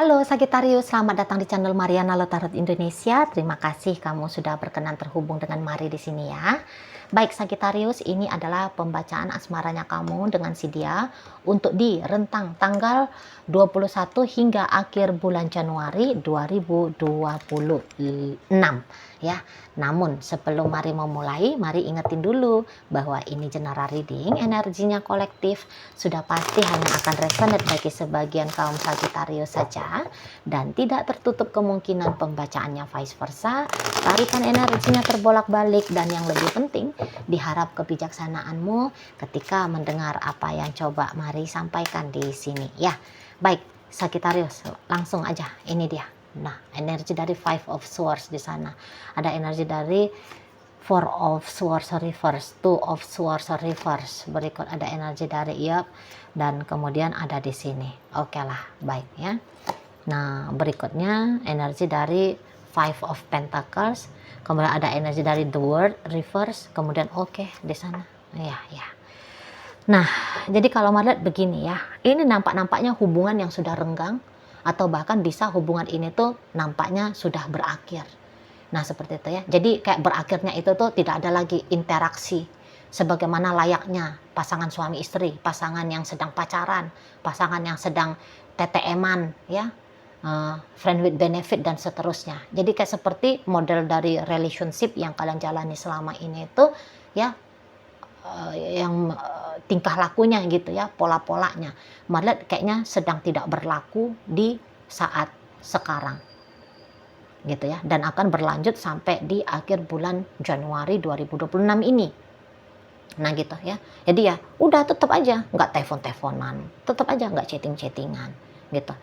Halo Sagittarius, selamat datang di channel Mariana Tarot Indonesia. Terima kasih kamu sudah berkenan terhubung dengan Mari di sini ya. Baik Sagittarius, ini adalah pembacaan asmaranya kamu dengan si dia untuk di rentang tanggal 21 hingga akhir bulan Januari 2026 ya. Namun sebelum Mari memulai, mari ingetin dulu bahwa ini general reading, energinya kolektif, sudah pasti hanya akan resonate bagi sebagian kaum Sagittarius saja dan tidak tertutup kemungkinan pembacaannya vice versa. Tarikan energinya terbolak-balik dan yang lebih penting, diharap kebijaksanaanmu ketika mendengar apa yang coba Mari sampaikan di sini ya. Baik, Sagittarius, langsung aja ini dia. Nah, energi dari Five of Swords di sana. Ada energi dari Four of Swords reverse, Two of Swords reverse. Berikut ada energi dari dan kemudian ada di sini. Oke lah, baik ya. Nah, berikutnya energi dari Five of Pentacles. Kemudian ada energi dari The World reverse. Kemudian di sana. Ya. Nah, jadi kalau melihat begini ya, ini nampaknya hubungan yang sudah renggang, atau bahkan bisa hubungan ini tuh nampaknya sudah berakhir. Nah, seperti itu ya. Jadi kayak berakhirnya itu tuh tidak ada lagi interaksi sebagaimana layaknya pasangan suami istri, pasangan yang sedang pacaran, pasangan yang sedang TTM-an ya, friend with benefit dan seterusnya. Jadi kayak seperti model dari relationship yang kalian jalani selama ini itu ya, yang tingkah lakunya gitu ya, pola-polanya malah kayaknya sedang tidak berlaku di saat sekarang gitu ya, dan akan berlanjut sampai di akhir bulan Januari 2026 ini. Nah gitu ya, jadi ya udah tetap aja nggak telepon-teleponan, tetap aja nggak chatting-chattingan gitu.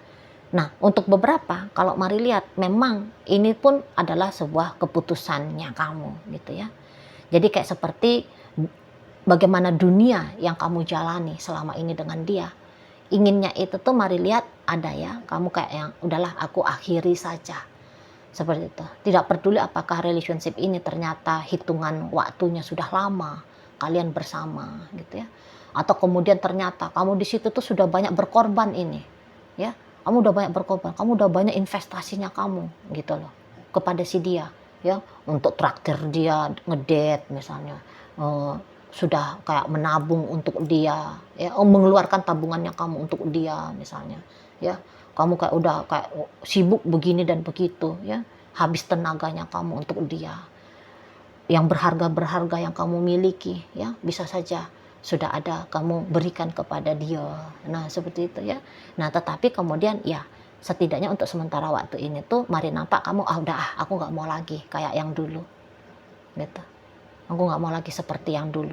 Nah untuk beberapa, kalau Mari lihat memang ini pun adalah sebuah keputusannya kamu gitu ya. Jadi kayak seperti bagaimana dunia yang kamu jalani selama ini dengan dia, inginnya itu tuh Mari lihat ada ya, kamu kayak yang udahlah aku akhiri saja, seperti itu. Tidak peduli apakah relationship ini ternyata hitungan waktunya sudah lama kalian bersama gitu ya, atau kemudian ternyata kamu di situ tuh sudah banyak berkorban ini ya, kamu udah banyak berkorban, kamu udah banyak investasinya kamu gitu loh kepada si dia ya, untuk traktir dia ngedate misalnya, sudah kayak menabung untuk dia ya, mengeluarkan tabungannya kamu untuk dia misalnya ya, kamu kayak udah kayak sibuk begini dan begitu ya, habis tenaganya kamu untuk dia, yang berharga yang kamu miliki ya, bisa saja sudah ada kamu berikan kepada dia. Nah seperti itu ya. Nah tetapi kemudian ya setidaknya untuk sementara waktu ini tuh Mari nampak kamu udah aku nggak mau lagi kayak yang dulu gitu, aku nggak mau lagi seperti yang dulu.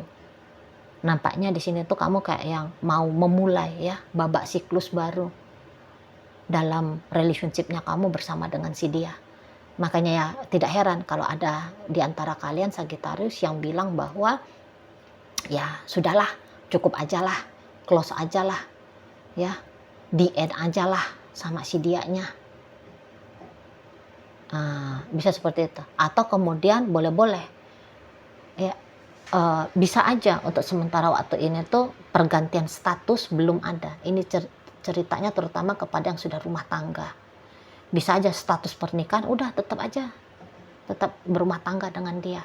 Nampaknya di sini tuh kamu kayak yang mau memulai ya babak siklus baru dalam relationshipnya kamu bersama dengan si dia. Makanya ya tidak heran kalau ada di antara kalian Sagittarius yang bilang bahwa ya sudahlah, cukup aja lah, close aja lah ya, di end aja lah sama si dianya. Bisa seperti itu. Atau kemudian boleh-boleh ya, bisa aja untuk sementara waktu ini tuh pergantian status belum ada. Ini ceritanya terutama kepada yang sudah rumah tangga. Bisa aja status pernikahan udah tetap berumah tangga dengan dia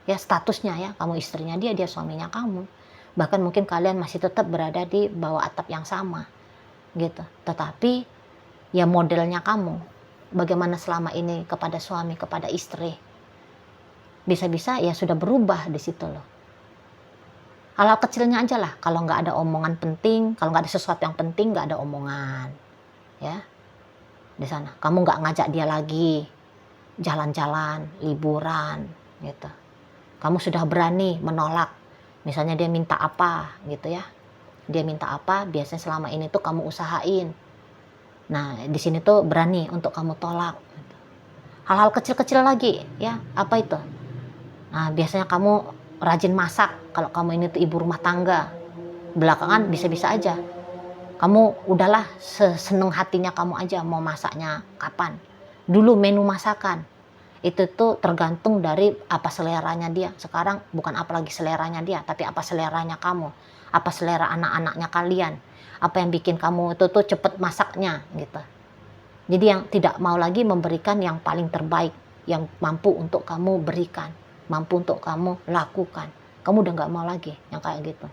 ya, statusnya ya, kamu istrinya dia, dia suaminya kamu, bahkan mungkin kalian masih tetap berada di bawah atap yang sama gitu. Tetapi ya modelnya kamu bagaimana selama ini kepada suami, kepada istri, bisa-bisa ya sudah berubah di situ loh. Hal-hal kecilnya aja lah, kalau nggak ada omongan penting, kalau nggak ada sesuatu yang penting, nggak ada omongan ya di sana. Kamu nggak ngajak dia lagi jalan-jalan, liburan gitu. Kamu sudah berani menolak, misalnya dia minta apa gitu ya, dia minta apa biasanya selama ini tuh kamu usahain. Nah di sini tuh berani untuk kamu tolak. Hal-hal kecil-kecil lagi ya, apa itu? Nah biasanya kamu rajin masak kalau kamu ini tuh ibu rumah tangga. Belakangan bisa-bisa aja kamu udahlah seseneng hatinya kamu aja mau masaknya kapan. Dulu menu masakan itu tuh tergantung dari apa seleranya dia. Sekarang bukan apalagi seleranya dia, tapi apa seleranya kamu, apa selera anak-anaknya kalian, apa yang bikin kamu itu tuh cepet masaknya gitu. Jadi yang tidak mau lagi memberikan yang paling terbaik, yang mampu untuk kamu berikan, mampu untuk kamu lakukan. Kamu udah nggak mau lagi yang kayak gitu.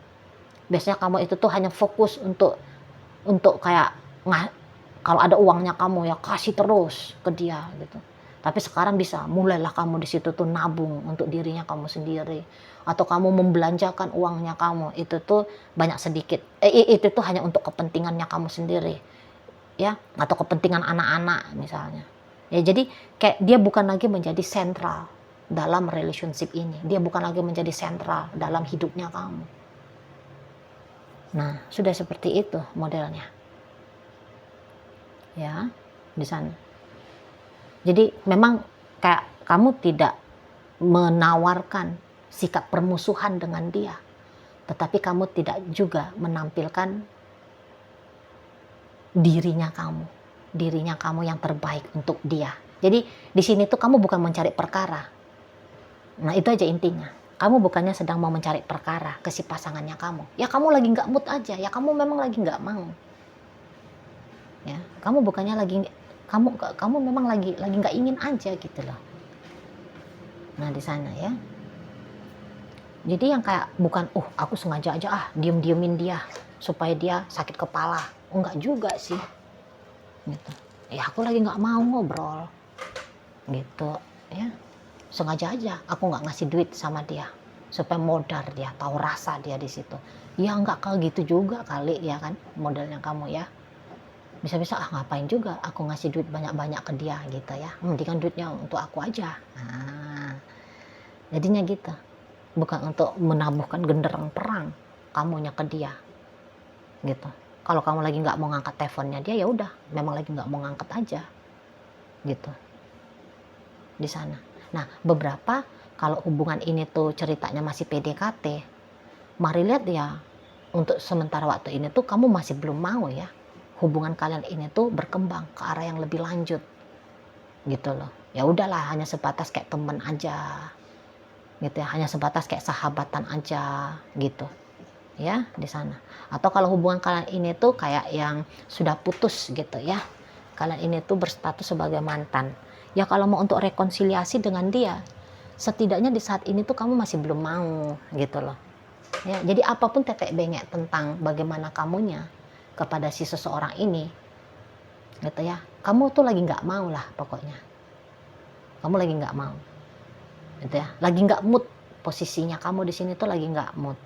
Biasanya kamu itu tuh hanya fokus untuk kayak kalau ada uangnya kamu ya kasih terus ke dia gitu. Tapi sekarang bisa mulailah kamu di situ tuh nabung untuk dirinya kamu sendiri, atau kamu membelanjakan uangnya kamu itu tuh banyak sedikit itu tuh hanya untuk kepentingannya kamu sendiri ya, atau kepentingan anak-anak misalnya ya. Jadi kayak dia bukan lagi menjadi sentral dalam relationship ini, dia bukan lagi menjadi sentral dalam hidupnya kamu. Nah sudah seperti itu modelnya ya di sana. Jadi memang kayak kamu tidak menawarkan sikap permusuhan dengan dia, tetapi kamu tidak juga menampilkan dirinya kamu yang terbaik untuk dia. Jadi di sini tuh kamu bukan mencari perkara. Nah itu aja intinya. Kamu bukannya sedang mau mencari perkara ke si pasangannya kamu. Ya kamu lagi nggak mood aja. Ya kamu memang lagi nggak mau. Ya kamu bukannya lagi kamu memang lagi nggak ingin aja gitu loh. Nah di sana ya. Jadi yang kayak bukan aku sengaja aja diemin dia supaya dia sakit kepala. Enggak juga sih. Gitu. Ya aku lagi nggak mau ngobrol. Gitu ya. Sengaja aja aku nggak ngasih duit sama dia supaya modar dia, tahu rasa dia di situ. Ya nggak kayak gitu juga kali ya kan modelnya kamu ya. Bisa-bisa ngapain juga aku ngasih duit banyak-banyak ke dia gitu ya, mendingan duitnya untuk aku aja. Nah jadinya gitu, bukan untuk menabuhkan genderang perang kamunya ke dia gitu. Kalau kamu lagi nggak mau ngangkat teleponnya dia, ya udah memang lagi nggak mau ngangkat aja gitu di sana. Nah beberapa kalau hubungan ini tuh ceritanya masih PDKT, mari lihat ya untuk sementara waktu ini tuh kamu masih belum mau ya hubungan kalian ini tuh berkembang ke arah yang lebih lanjut gitu loh. Ya udahlah hanya sebatas kayak temen aja gitu ya, hanya sebatas kayak sahabatan aja gitu ya di sana. Atau kalau hubungan kalian ini tuh kayak yang sudah putus gitu ya, kalian ini tuh berstatus sebagai mantan ya, kalau mau untuk rekonsiliasi dengan dia setidaknya di saat ini tuh kamu masih belum mau gitu loh ya. Jadi apapun tetek bengek tentang bagaimana kamunya kepada si seseorang ini gitu ya, kamu tuh lagi nggak mau lah pokoknya, kamu lagi nggak mau gitu ya, lagi nggak mood, posisinya kamu di sini tuh lagi nggak mood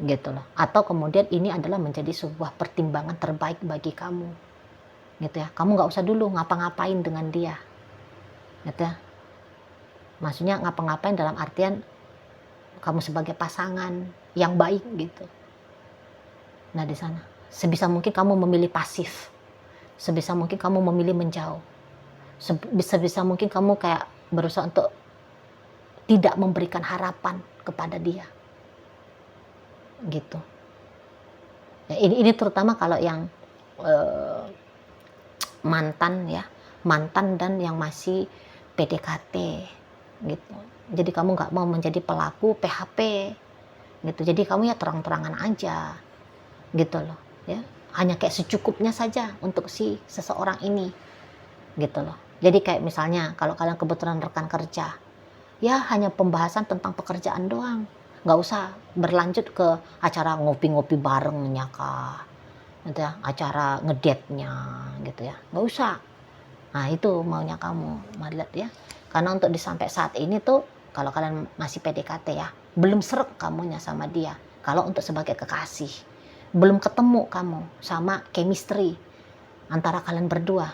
gitu loh. Atau kemudian ini adalah menjadi sebuah pertimbangan terbaik bagi kamu gitu ya, kamu nggak usah dulu ngapa-ngapain dengan dia gitu ya, maksudnya ngapa-ngapain dalam artian kamu sebagai pasangan yang baik gitu. Nah di sana sebisa mungkin kamu memilih pasif, sebisa mungkin kamu memilih menjauh, sebisa mungkin kamu kayak berusaha untuk tidak memberikan harapan kepada dia gitu ya. Ini terutama kalau yang mantan dan yang masih PDKT gitu. Jadi kamu nggak mau menjadi pelaku PHP gitu, jadi kamu ya terang-terangan aja gitu loh ya, hanya kayak secukupnya saja untuk si seseorang ini gitu loh. Jadi kayak misalnya kalau kalian kebetulan rekan kerja ya, hanya pembahasan tentang pekerjaan doang, nggak usah berlanjut ke acara ngopi-ngopi barengnya kah gitu ya, acara ngedate-nya gitu ya, nggak usah. Nah itu maunya kamu, lihat ya. Karena untuk sampai saat ini tuh kalau kalian masih PDKT ya, belum seret kamunya sama dia. Kalau untuk sebagai kekasih, belum ketemu kamu sama chemistry antara kalian berdua,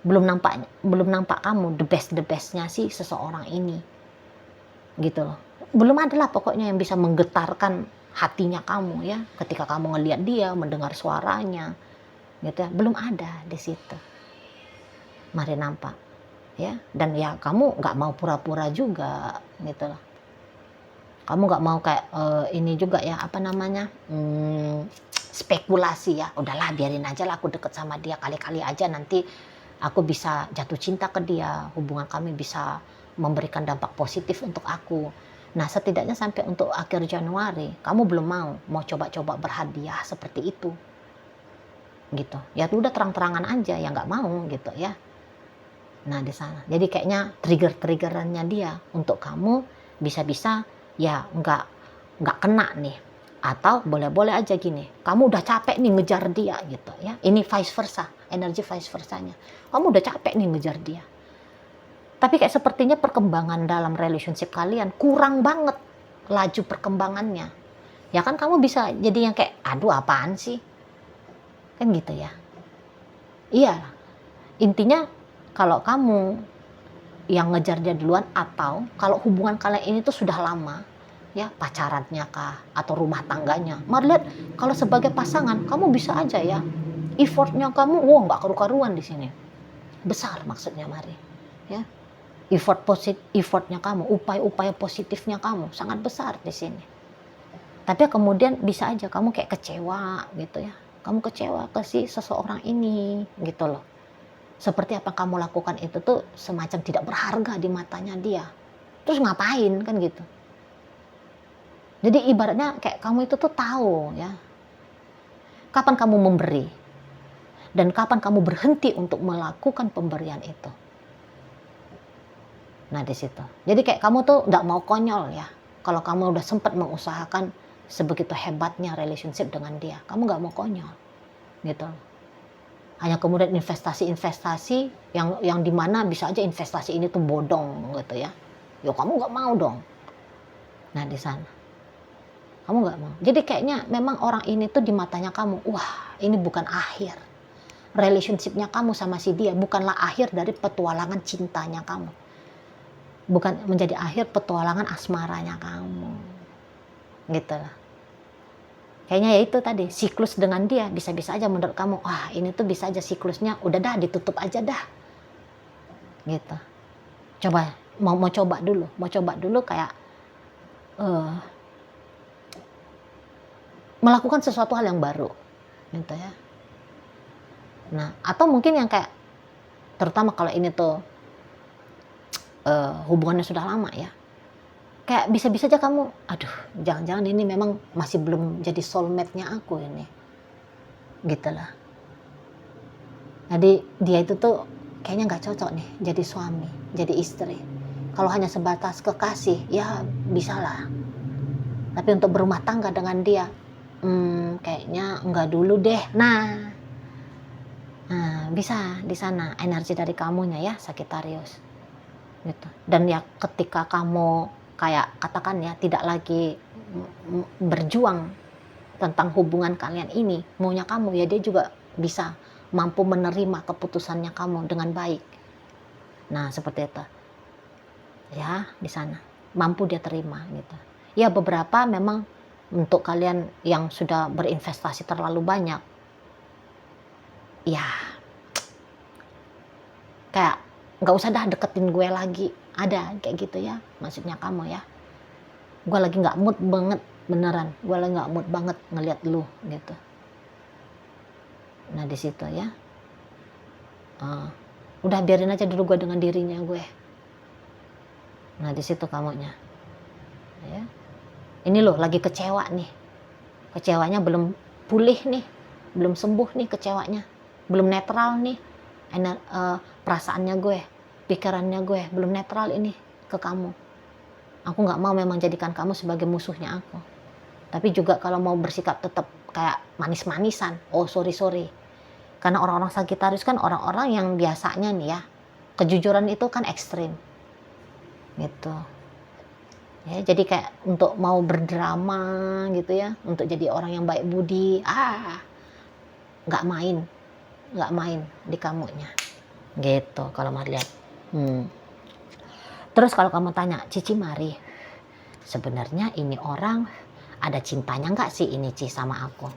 belum nampak kamu the bestnya si seseorang ini gitu loh. Belum ada lah pokoknya yang bisa menggetarkan hatinya kamu ya ketika kamu ngelihat dia, mendengar suaranya gitu ya, belum ada di situ. Mari nampak ya, dan ya kamu nggak mau pura-pura juga gitu loh. Kamu nggak mau kayak ini juga ya, apa namanya, spekulasi ya, udahlah biarin aja lah aku deket sama dia, kali-kali aja nanti aku bisa jatuh cinta ke dia, hubungan kami bisa memberikan dampak positif untuk aku. Nah setidaknya sampai untuk akhir Januari kamu belum mau coba-coba berhadiah seperti itu gitu. Ya udah terang-terangan aja, ya nggak mau gitu ya. Nah di sana, jadi kayaknya trigger-triggerannya dia untuk kamu bisa-bisa ya nggak kena nih. Atau boleh-boleh aja gini, kamu udah capek nih ngejar dia gitu ya. Ini vice versa, energi vice versanya. Kamu udah capek nih ngejar dia. Tapi kayak sepertinya perkembangan dalam relationship kalian kurang banget laju perkembangannya. Ya kan kamu bisa jadi yang kayak, aduh apaan sih? Kan gitu ya. Iya, intinya kalau kamu yang ngejar dia duluan, atau kalau hubungan kalian ini tuh sudah lama, ya pacarannya kah atau rumah tangganya, mari lihat kalau sebagai pasangan kamu bisa aja ya, effortnya kamu wow nggak karu-karuan di sini, besar maksudnya mari ya, effortnya kamu, upaya-upaya positifnya kamu sangat besar di sini. Tapi kemudian bisa aja kamu kayak kecewa gitu ya, kamu kecewa ke si seseorang ini gitu loh. Seperti apa kamu lakukan itu tuh semacam tidak berharga di matanya dia. Terus ngapain kan gitu. Jadi ibaratnya kayak kamu itu tuh tahu ya, kapan kamu memberi dan kapan kamu berhenti untuk melakukan pemberian itu. Nah di situ. Jadi kayak kamu tuh nggak mau konyol ya. Kalau kamu udah sempat mengusahakan sebegitu hebatnya relationship dengan dia, kamu nggak mau konyol gitu. Hanya kemudian investasi-investasi yang dimana bisa aja investasi ini tuh bodong gitu ya. Ya kamu nggak mau dong. Nah di sana kamu nggak mau. Jadi kayaknya memang orang ini tuh di matanya kamu, wah ini bukan akhir. Relationshipnya kamu sama si dia bukanlah akhir dari petualangan cintanya kamu. Bukan menjadi akhir petualangan asmaranya kamu. Gitu lah. Kayaknya ya itu tadi, siklus dengan dia bisa-bisa aja menurut kamu, wah ini tuh bisa aja siklusnya udah dah ditutup aja dah. Gitu. Coba mau coba dulu kayak melakukan sesuatu hal yang baru gitu ya. Nah, atau mungkin yang kayak terutama kalau ini tuh hubungannya sudah lama ya. Kayak bisa-bisa aja kamu, aduh jangan-jangan ini memang masih belum jadi soulmate-nya aku ini. Gitu lah. Jadi dia itu tuh kayaknya nggak cocok nih jadi suami, jadi istri. Kalau hanya sebatas kekasih, ya bisalah. Tapi untuk berumah tangga dengan dia, kayaknya enggak dulu deh. Nah, bisa di sana energi dari kamunya ya, Sagittarius. Gitu. Dan ya ketika kamu kayak katakan ya tidak lagi berjuang tentang hubungan kalian ini, maunya kamu ya dia juga bisa mampu menerima keputusannya kamu dengan baik. Nah, seperti itu. Ya, di sana. Mampu dia terima gitu. Ya, beberapa memang untuk kalian yang sudah berinvestasi terlalu banyak. Ya, kayak nggak usah dah deketin gue lagi. Ada kayak gitu ya, maksudnya kamu ya. Gue lagi nggak mood banget, beneran. Gue lagi nggak mood banget ngelihat lu gitu. Nah, di situ ya. Udah biarin aja dulu gue dengan dirinya gue. Nah di situ kamunya ya. Ini loh lagi kecewa nih, kecewanya belum pulih nih, belum sembuh nih kecewanya, belum netral nih perasaannya gue, pikirannya gue belum netral ini ke kamu. Aku nggak mau memang jadikan kamu sebagai musuhnya aku, tapi juga kalau mau bersikap tetap kayak manis-manisan, oh sorry, karena orang-orang Sagittarius kan orang-orang yang biasanya nih ya, kejujuran itu kan ekstrim gitu ya. Jadi kayak untuk mau berdrama gitu ya, untuk jadi orang yang baik budi, nggak main di kamunya gitu kalau mau lihat. Terus kalau kamu tanya, Cici Mari, sebenarnya ini orang ada cintanya nggak sih ini Ci sama aku?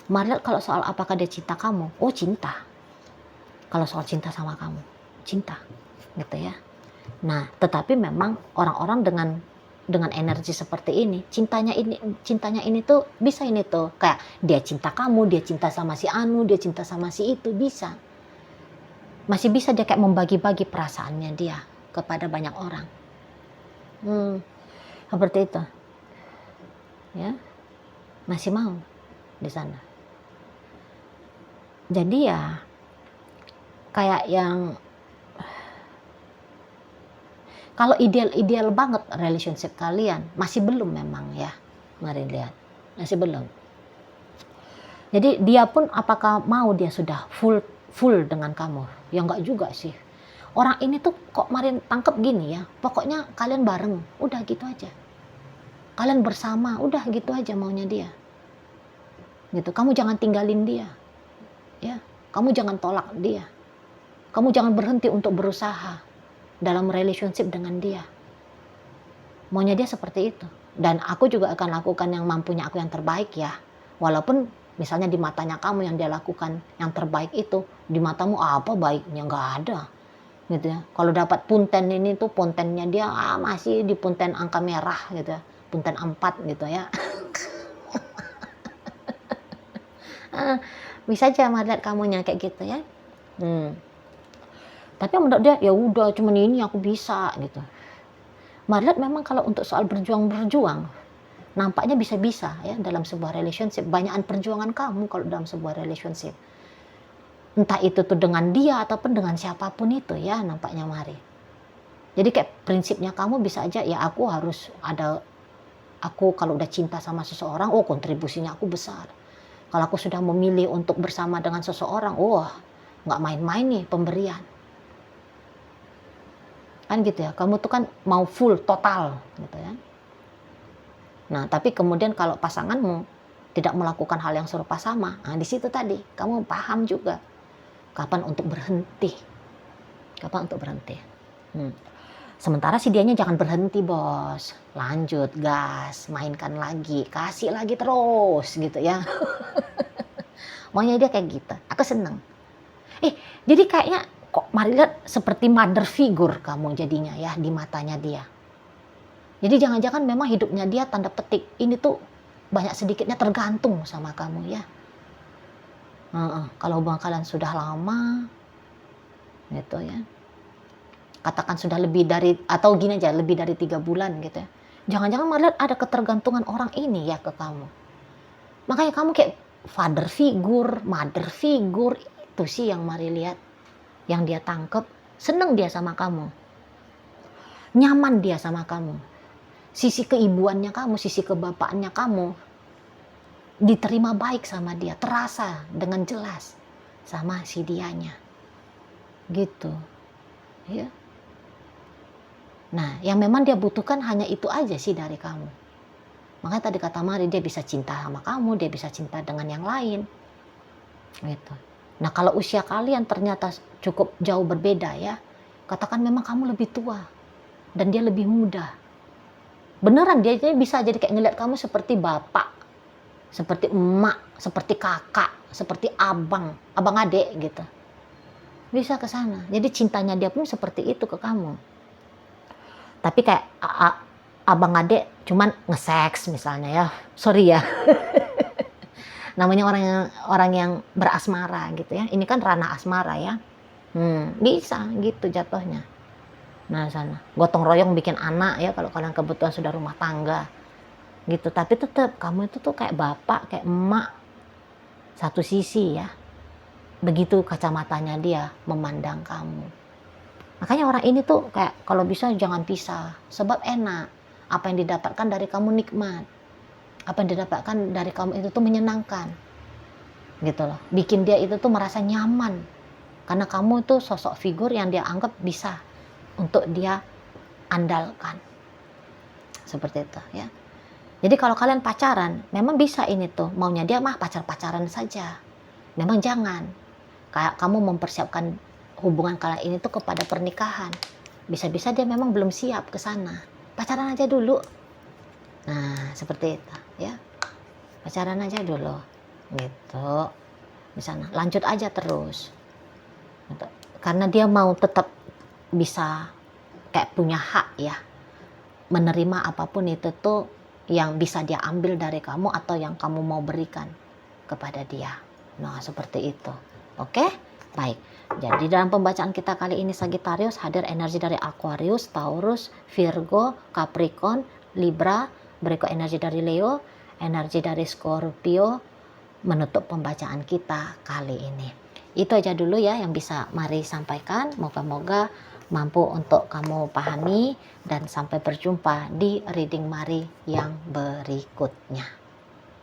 Mari lihat kalau soal apakah dia cinta kamu, oh cinta. Kalau soal cinta sama kamu, cinta gitu ya. Nah, tetapi memang orang-orang dengan energi seperti ini, cintanya ini tuh bisa ini tuh kayak dia cinta kamu, dia cinta sama si Anu, dia cinta sama si itu, bisa. Masih bisa dia kayak membagi-bagi perasaannya dia kepada banyak orang. Seperti itu. Ya. Masih mau di sana. Jadi ya kayak yang kalau ideal banget relationship kalian masih belum memang ya. Mari lihat, masih belum. Jadi dia pun apakah mau dia sudah full dengan kamu? Ya enggak juga sih. Orang ini tuh kok Marin tangkep gini ya. Pokoknya kalian bareng, udah gitu aja. Kalian bersama, udah gitu aja maunya dia. Gitu. Kamu jangan tinggalin dia. Ya, kamu jangan tolak dia. Kamu jangan berhenti untuk berusaha dalam relationship dengan dia. Maunya dia seperti itu. Dan aku juga akan lakukan yang mampunya aku yang terbaik ya. Walaupun misalnya di matanya kamu yang dia lakukan yang terbaik itu, di matamu apa baiknya, nggak ada. Gitu ya. Kalau dapat punten ini tuh puntennya dia masih di punten angka merah gitu ya. Punten 4 gitu ya. Bisa aja melihat kamunya kayak gitu ya. Tapi menurut dia ya udah cuman ini aku bisa gitu. Marlet memang kalau untuk soal berjuang nampaknya bisa-bisa ya dalam sebuah relationship. Banyakan perjuangan kamu kalau dalam sebuah relationship. Entah itu tuh dengan dia ataupun dengan siapapun itu ya nampaknya Mari. Jadi kayak prinsipnya kamu bisa aja ya aku kalau udah cinta sama seseorang, kontribusinya aku besar. Kalau aku sudah memilih untuk bersama dengan seseorang, nggak main-main nih pemberian. Kan gitu ya, kamu tuh kan mau full total gitu ya. Nah tapi kemudian kalau pasanganmu tidak melakukan hal yang serupa sama, di situ tadi kamu paham juga kapan untuk berhenti. Sementara si dianya jangan berhenti bos, lanjut gas, mainkan lagi, kasih lagi terus gitu ya. Maunya dia kayak gitu, aku seneng. Jadi kayaknya kok Mari lihat seperti mother figure kamu jadinya ya di matanya dia. Jadi jangan-jangan memang hidupnya dia tanda petik ini tuh banyak sedikitnya tergantung sama kamu ya. Kalau hubungan kalian sudah lama gitu ya, katakan sudah lebih dari atau gini aja lebih dari 3 bulan gitu ya, jangan-jangan Mari lihat ada ketergantungan orang ini ya ke kamu. Makanya kamu kayak father figure, mother figure, itu sih yang Mari lihat. Yang dia tangkep, seneng dia sama kamu, nyaman dia sama kamu, sisi keibuannya kamu, sisi kebapaannya kamu diterima baik sama dia, terasa dengan jelas sama si dianya gitu ya. Nah yang memang dia butuhkan hanya itu aja sih dari kamu. Makanya tadi kata Mari, dia bisa cinta sama kamu, dia bisa cinta dengan yang lain gitu. Nah kalau usia kalian ternyata cukup jauh berbeda ya, katakan memang kamu lebih tua dan dia lebih muda, beneran dia bisa jadi kayak ngeliat kamu seperti bapak, seperti emak, seperti kakak, seperti abang adik gitu, bisa ke sana. Jadi cintanya dia pun seperti itu ke kamu. Tapi kayak abang adik cuman nge-seks misalnya ya, sorry ya. Namanya orang yang berasmara gitu ya. Ini kan ranah asmara ya. Bisa gitu jatuhnya. Nah sana gotong royong bikin anak ya kalau kalian kebetulan sudah rumah tangga gitu. Tapi tetap kamu itu tuh kayak bapak, kayak emak satu sisi ya. Begitu kacamatanya dia memandang kamu. Makanya orang ini tuh kayak kalau bisa jangan pisah, sebab enak. Apa yang didapatkan dari kamu nikmat. Apa yang didapatkan dari kamu itu tuh menyenangkan gitu loh, bikin dia itu tuh merasa nyaman karena kamu itu sosok figur yang dia anggap bisa untuk dia andalkan seperti itu ya. Jadi kalau kalian pacaran memang bisa ini tuh maunya dia mah pacaran saja, memang jangan kayak kamu mempersiapkan hubungan kalian ini tuh kepada pernikahan. Bisa-bisa dia memang belum siap ke sana, pacaran aja dulu. Nah seperti itu ya, pacaran aja dulu gitu misalnya, lanjut aja terus gitu. Karena dia mau tetap bisa kayak punya hak ya menerima apapun itu tuh yang bisa dia ambil dari kamu atau yang kamu mau berikan kepada dia. Nah seperti itu. Oke baik, jadi dalam pembacaan kita kali ini Sagittarius hadir energi dari Aquarius, Taurus, Virgo, Capricorn, Libra, berikut energi dari Leo, energi dari Scorpio, menutup pembacaan kita kali ini. Itu aja dulu ya yang bisa Mari sampaikan. Moga-moga mampu untuk kamu pahami, dan sampai berjumpa di reading Mari yang berikutnya.